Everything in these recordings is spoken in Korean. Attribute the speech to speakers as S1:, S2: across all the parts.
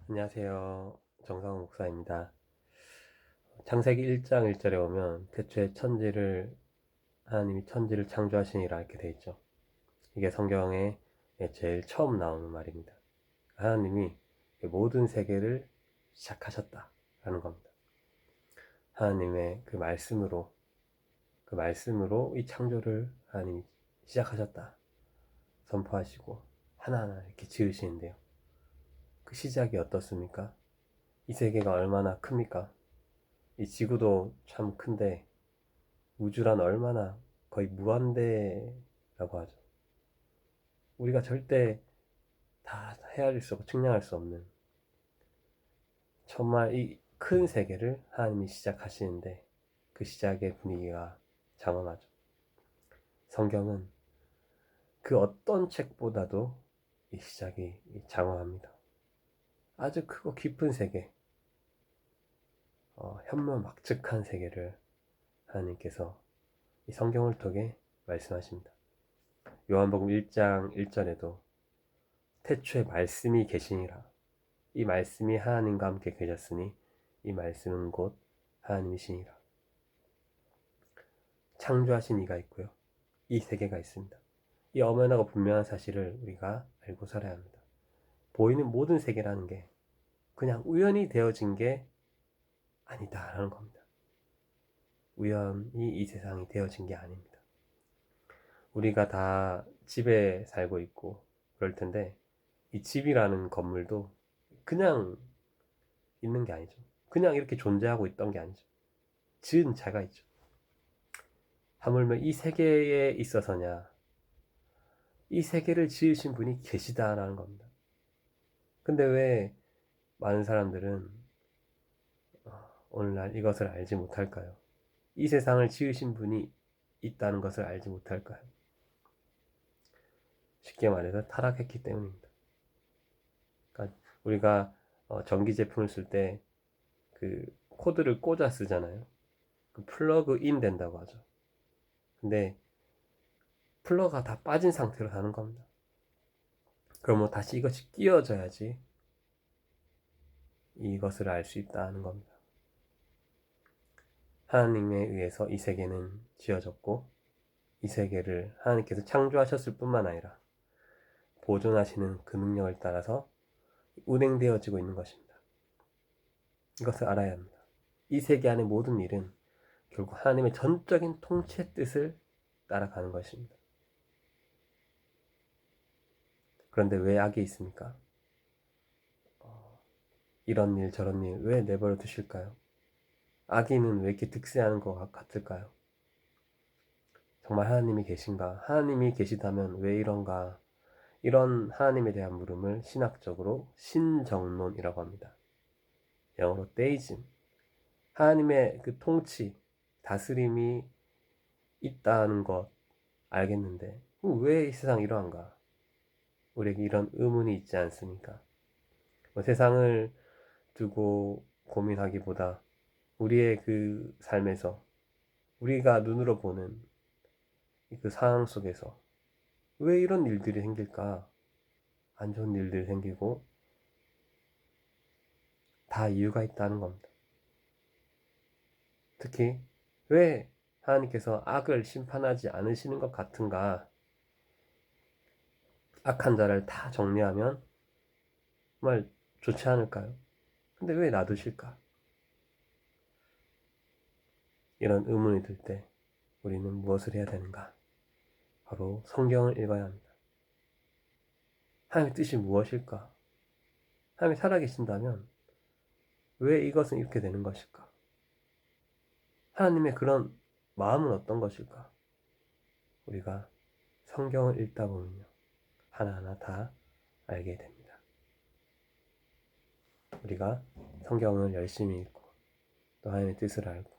S1: 안녕하세요. 정상훈 목사입니다. 창세기 1장 1절에 보면 태초에 하나님이 천지를 창조하시니라 이렇게 돼 있죠. 이게 성경에 제일 처음 나오는 말입니다. 하나님이 모든 세계를 시작하셨다라는 겁니다. 하나님의 그 말씀으로 이 창조를 하나님이 시작하셨다 선포하시고 하나하나 이렇게 지으시는데요. 그 시작이 어떻습니까? 이 세계가 얼마나 큽니까? 이 지구도 참 큰데 우주란 얼마나 거의 무한대라고 하죠. 우리가 절대 다 헤아릴 수 없고 측량할 수 없는 정말 이 큰 세계를 하나님이 시작하시는데 그 시작의 분위기가 장엄하죠. 성경은 그 어떤 책보다도 이 시작이 장엄합니다. 아주 크고 깊은 세계, 현모막측한 세계를 하나님께서 이 성경을 통해 말씀하십니다. 요한복음 1장 1절에도 태초에 말씀이 계시니라. 이 말씀이 하나님과 함께 계셨으니 이 말씀은 곧 하나님이시니라. 창조하신 이가 있고요. 이 세계가 있습니다. 이 엄연하고 분명한 사실을 우리가 알고 살아야 합니다. 보이는 모든 세계라는 게 그냥 우연히 되어진 게 아니다라는 겁니다. 우연히 이 세상이 되어진 게 아닙니다. 우리가 다 집에 살고 있고 그럴 텐데 이 집이라는 건물도 그냥 있는 게 아니죠. 그냥 이렇게 존재하고 있던 게 아니죠. 지은 자가 있죠. 하물며 이 세계에 있어서냐, 이 세계를 지으신 분이 계시다라는 겁니다. 근데 왜 많은 사람들은 오늘날 이것을 알지 못할까요? 이 세상을 지으신 분이 있다는 것을 알지 못할까요? 쉽게 말해서 타락했기 때문입니다. 그러니까 우리가 전기 제품을 쓸 때 그 코드를 꽂아 쓰잖아요. 그 플러그 인 된다고 하죠. 근데 플러그가 다 빠진 상태로 하는 겁니다. 그러면 다시 이것이 끼워져야지 이것을 알 수 있다는 겁니다. 하나님에 의해서 이 세계는 지어졌고 이 세계를 하나님께서 창조하셨을 뿐만 아니라 보존하시는 그 능력을 따라서 운행되어지고 있는 것입니다. 이것을 알아야 합니다. 이 세계 안의 모든 일은 결국 하나님의 전적인 통치의 뜻을 따라가는 것입니다. 그런데 왜 악이 있습니까? 이런 일 저런 일 왜 내버려 두실까요? 악인은 왜 이렇게 득세하는 것 같을까요? 정말 하나님이 계신가? 하나님이 계시다면 왜 이런가? 이런 하나님에 대한 물음을 신학적으로 신정론이라고 합니다. 영어로 데이즘. 하나님의 그 통치, 다스림이 있다는 것 알겠는데 왜 이 세상 이러한가? 우리에게 이런 의문이 있지 않습니까? 세상을 두고 고민하기보다 우리의 그 삶에서 우리가 눈으로 보는 그 상황 속에서 왜 이런 일들이 생길까? 안 좋은 일들이 생기고 다 이유가 있다는 겁니다. 특히 왜 하나님께서 악을 심판하지 않으시는 것 같은가? 악한 자를 다 정리하면 정말 좋지 않을까요? 근데 왜 놔두실까? 이런 의문이 들 때 우리는 무엇을 해야 되는가? 바로 성경을 읽어야 합니다. 하나님의 뜻이 무엇일까? 하나님이 살아계신다면 왜 이것은 이렇게 되는 것일까? 하나님의 그런 마음은 어떤 것일까? 우리가 성경을 읽다 보면요. 하나하나 다 알게 됩니다. 우리가 성경을 열심히 읽고 또 하나님의 뜻을 알고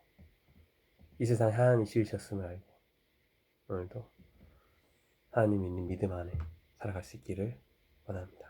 S1: 이 세상에 하나님이 지으셨음을 알고 오늘도 하나님이 있는 믿음 안에 살아갈 수 있기를 원합니다.